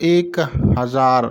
1000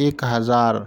1000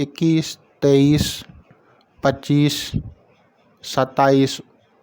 21, 23, 25, 27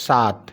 7,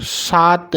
7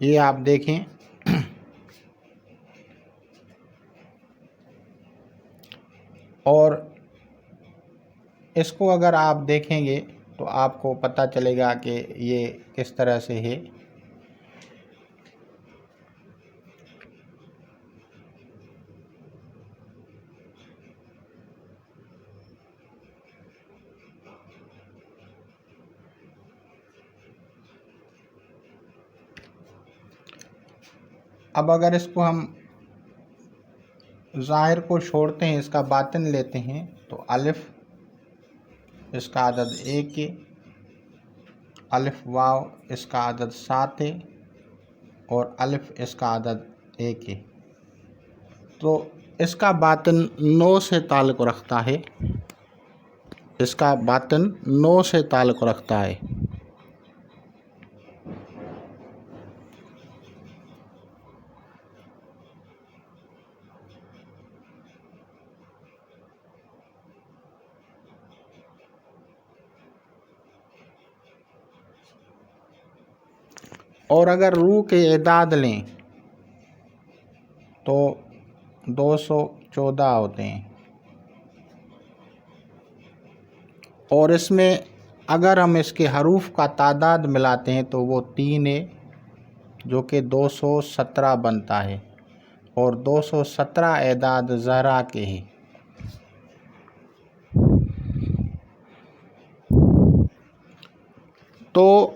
یہ آپ دیکھیں اور اس کو اگر آپ دیکھیں گے تو آپ کو پتہ چلے گا کہ یہ کس طرح سے ہے۔ اب اگر اس کو ہم ظاہر کو چھوڑتے ہیں، اس کا باطن لیتے ہیں تو الف اس کا عدد 1 ہے، الف واو اس کا عدد 7 ہے اور الف اس کا عدد 1 ہے، تو اس کا باطن 9 سے تعلق رکھتا ہے، اس کا باطن 9 سے تعلق رکھتا ہے۔ اور اگر روح کے اعداد لیں تو 214 ہوتے ہیں، اور اس میں اگر ہم اس کے حروف کا تعداد ملاتے ہیں تو وہ 3 ہے، جو کہ 217 بنتا ہے، اور 217 اعداد زہرا کے ہیں۔ تو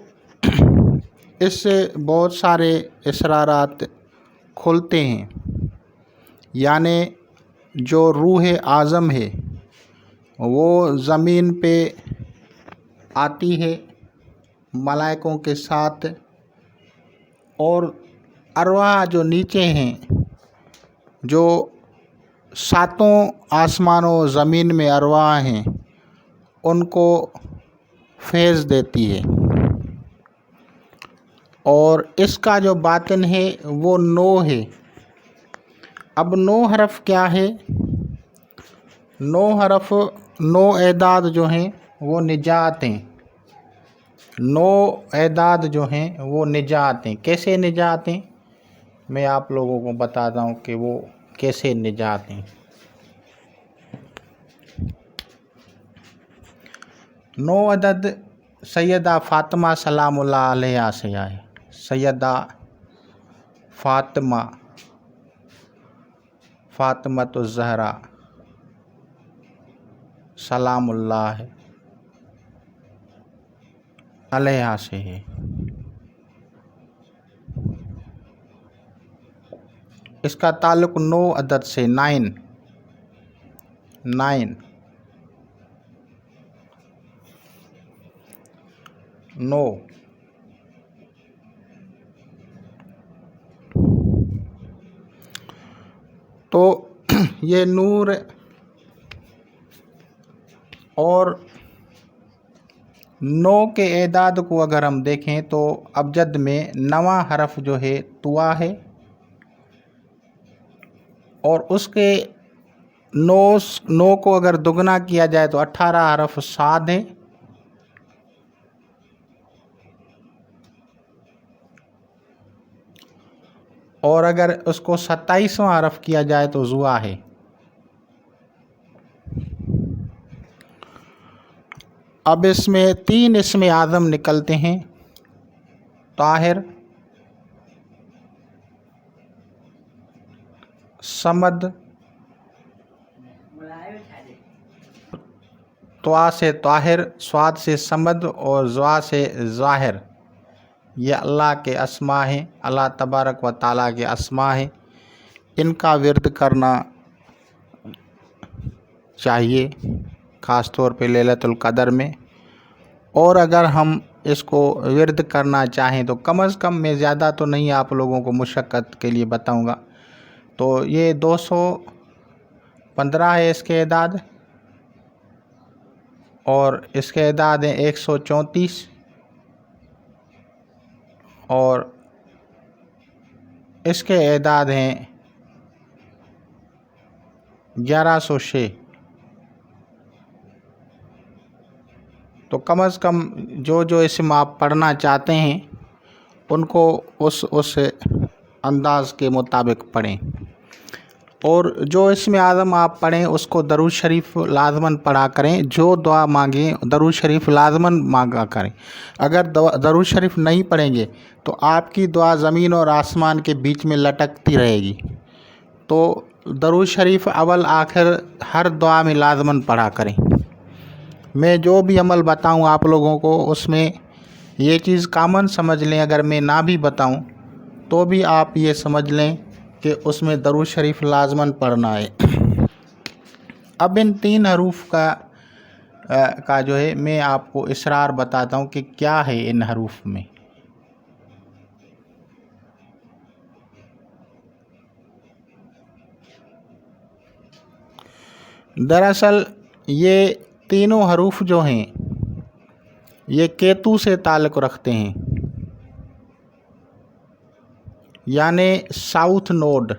اس سے بہت سارے اسرارات کھلتے ہیں، یعنی جو روح اعظم ہے وہ زمین پہ آتی ہے ملائکوں کے ساتھ، اور ارواح جو نیچے ہیں، جو 7 آسمان و زمین میں ارواح ہیں، ان کو فیض دیتی ہے، اور اس کا جو باطن ہے وہ 9 ہے۔ اب 9 حرف کیا ہے؟ 9 حرف 9 اعداد جو ہیں وہ نجات ہیں، 9 اعداد جو ہیں وہ نجات ہیں۔ کیسے نجات ہیں؟ میں آپ لوگوں کو بتاتا ہوں کہ وہ کیسے نجات ہیں۔ 9 عدد سیدہ فاطمہ سلام اللہ علیہا سے آئے، سیدہ فاطمۃ الزہرا سلام اللہ علیہا سے ہے۔ اس کا تعلق 9 عدد سے، 9 تو یہ نور اور 9 کے اعداد کو اگر ہم دیکھیں تو ابجد میں 9واں حرف جو ہے طوا ہے، اور اس کے 9 کو اگر دگنا کیا جائے تو 18 حرف صاد ہے، اور اگر اس کو 27واں حرف کیا جائے تو زوا ہے۔ اب اس میں 3 اسم اعظم نکلتے ہیں، طاہر، صمد، طوا سے طاہر، صاد سے صمد اور زوا سے ظاہر۔ یہ اللہ کے اسماء ہیں، اللہ تبارک و تعالیٰ کے اسماء ہیں، ان کا ورد کرنا چاہیے خاص طور پہ لیلۃ القدر میں، اور اگر ہم اس کو ورد کرنا چاہیں تو کم از کم، میں زیادہ تو نہیں آپ لوگوں کو مشقت کے لیے بتاؤں گا، تو یہ 215 ہے اس کے اعداد، اور اس کے اعداد ہیں 134، اور اس کے اعداد ہیں 1106۔ تو کم از کم جو اسم آپ پڑھنا چاہتے ہیں ان کو اس انداز کے مطابق پڑھیں، اور جو اسم اعظم آپ پڑھیں اس کو درود شریف لازماً پڑھا کریں، جو دعا مانگیں درود شریف لازماً مانگا کریں۔ اگر درود شریف نہیں پڑھیں گے تو آپ کی دعا زمین اور آسمان کے بیچ میں لٹکتی رہے گی۔ تو درود شریف اول آخر ہر دعا میں لازماً پڑھا کریں۔ میں جو بھی عمل بتاؤں آپ لوگوں کو اس میں یہ چیز کامن سمجھ لیں، اگر میں نہ بھی بتاؤں تو بھی آپ یہ سمجھ لیں کہ اس میں درود شریف لازماً پڑھنا ہے۔ اب ان 3 حروف کا جو ہے میں آپ کو اسرار بتاتا ہوں کہ کیا ہے ان حروف میں۔ دراصل یہ تینوں حروف جو ہیں یہ کیتو سے تعلق رکھتے ہیں، یعنی ساؤتھ نوڈ۔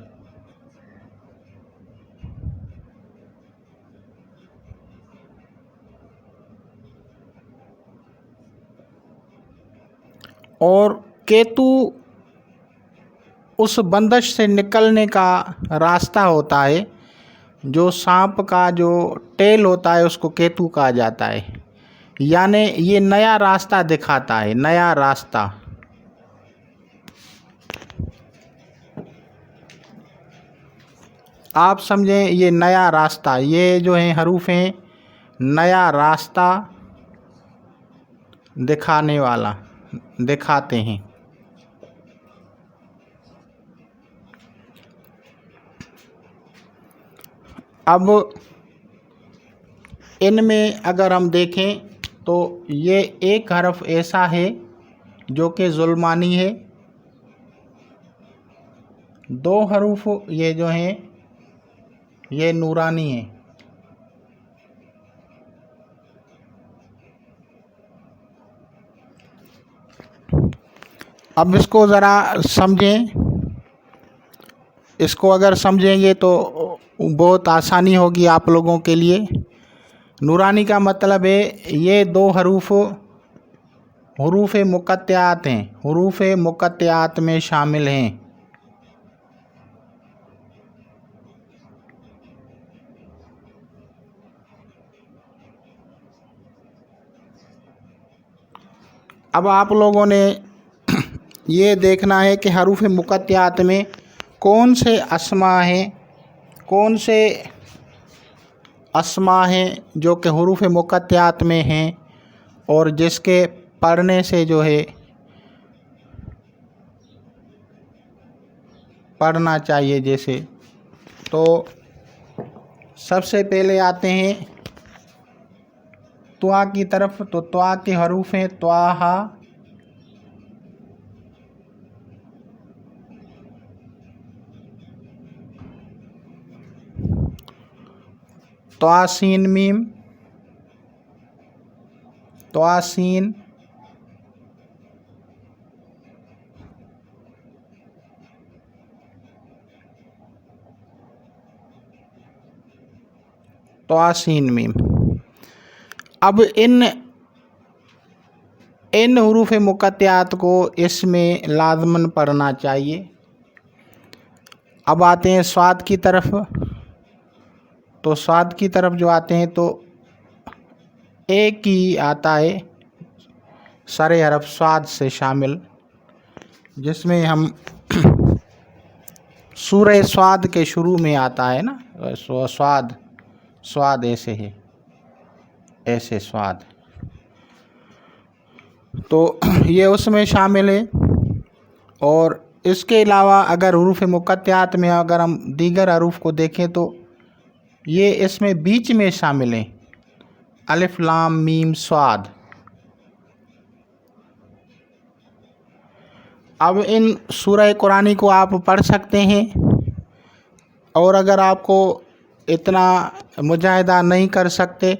اور کیتو اس بندش سے نکلنے کا راستہ ہوتا ہے، جو سانپ کا جو ٹیل ہوتا ہے اس کو کیتو کہا جاتا ہے، یعنی یہ نیا راستہ دکھاتا ہے، نیا راستہ۔ آپ سمجھیں یہ نیا راستہ، یہ جو ہیں حروف ہیں نیا راستہ دکھانے والا، دکھاتے ہیں۔ اب ان میں اگر ہم دیکھیں تو یہ ایک حرف ایسا ہے جو کہ ظلمانی ہے، 2 حروف یہ جو ہیں یہ نورانی ہیں۔ اب اس کو ذرا سمجھیں، اس کو اگر سمجھیں گے تو بہت آسانی ہوگی آپ لوگوں کے لیے۔ نورانی کا مطلب ہے یہ 2 حروف مقطعات ہیں، حروف مقطعات میں شامل ہیں۔ اب آپ لوگوں نے یہ دیکھنا ہے کہ حروف مقطعات میں کون سے اسما ہیں، کون سے اسما ہیں جو کہ حروف مقطعات میں ہیں اور جس کے پڑھنے سے جو ہے پڑھنا چاہیے جیسے۔ تو سب سے پہلے آتے ہیں طا کی طرف، تو طا کے حروف ہیں طٰہٰ، طا سین میم، طا سین، طا سین میم۔ اب ان حروف مقطعات کو اس میں لازماً پڑھنا چاہیے۔ اب آتے ہیں صاد کی طرف، تو صاد کی طرف جو آتے ہیں تو ایک ہی آتا ہے سر حرف صاد سے شامل، جس میں ہم سورہ صاد کے شروع میں آتا ہے نا، صاد ایسے ہے، ایسے صاد، تو یہ اس میں شامل ہے۔ اور اس کے علاوہ اگر حروف مقطعات میں اگر ہم دیگر حروف کو دیکھیں تو یہ اس میں بیچ میں شامل ہیں، الف لام میم صاد۔ اب ان سورہ قرآنی کو آپ پڑھ سکتے ہیں، اور اگر آپ کو اتنا مجاہدہ نہیں کر سکتے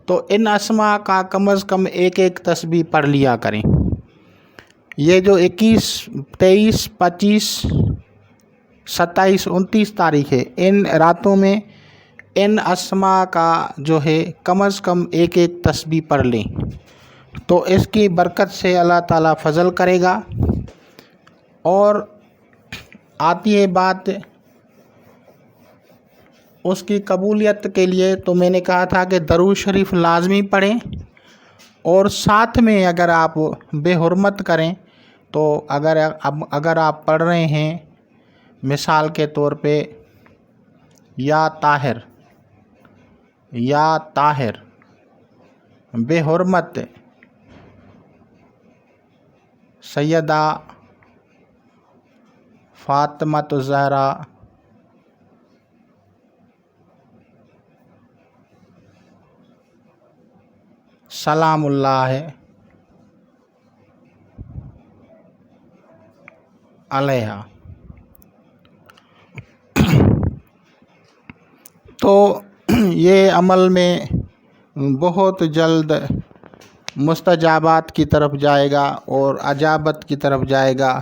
تو ان اسما کا کم از کم ایک تسبیح پڑھ لیا کریں۔ یہ جو 21، 23، 25، 27، 29 تاریخ ہے، ان راتوں میں ان اسما کا جو ہے کم از کم ایک تسبیح پڑھ لیں، تو اس کی برکت سے اللہ تعالیٰ فضل کرے گا اور آتی ہے بات اس کی قبولیت کے لیے، تو میں نے کہا تھا کہ درود شریف لازمی پڑھیں، اور ساتھ میں اگر آپ بے حرمت کریں تو اگر آپ پڑھ رہے ہیں مثال کے طور پہ یا طاہر بے حرمت سیدہ فاطمۃ الزہرا سلام اللہ علیہا، تو یہ عمل میں بہت جلد مستجابات کی طرف جائے گا اور اجابت کی طرف جائے گا،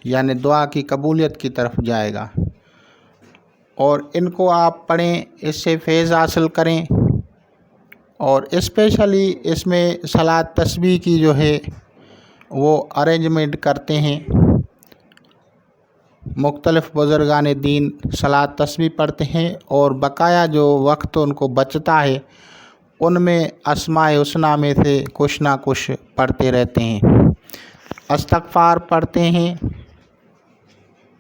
یعنی دعا کی قبولیت کی طرف جائے گا، اور ان کو آپ پڑھیں، اس سے فیض حاصل کریں۔ اور اسپیشلی اس میں صلاۃ تسبیح کی جو ہے وہ ارینجمنٹ کرتے ہیں، مختلف بزرگان دین صلاۃ تسبیح پڑھتے ہیں، اور بقایا جو وقت ان کو بچتا ہے ان میں اسماء الحسنی میں سے کچھ نہ کچھ پڑھتے رہتے ہیں، استغفار پڑھتے ہیں،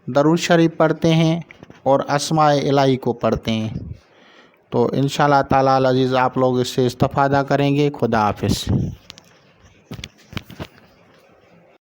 درود شریف پڑھتے ہیں، اور اسماء الہی کو پڑھتے ہیں۔ تو انشاءاللہ تعالی العزیز آپ لوگ اس سے استفادہ کریں گے۔ خدا حافظ۔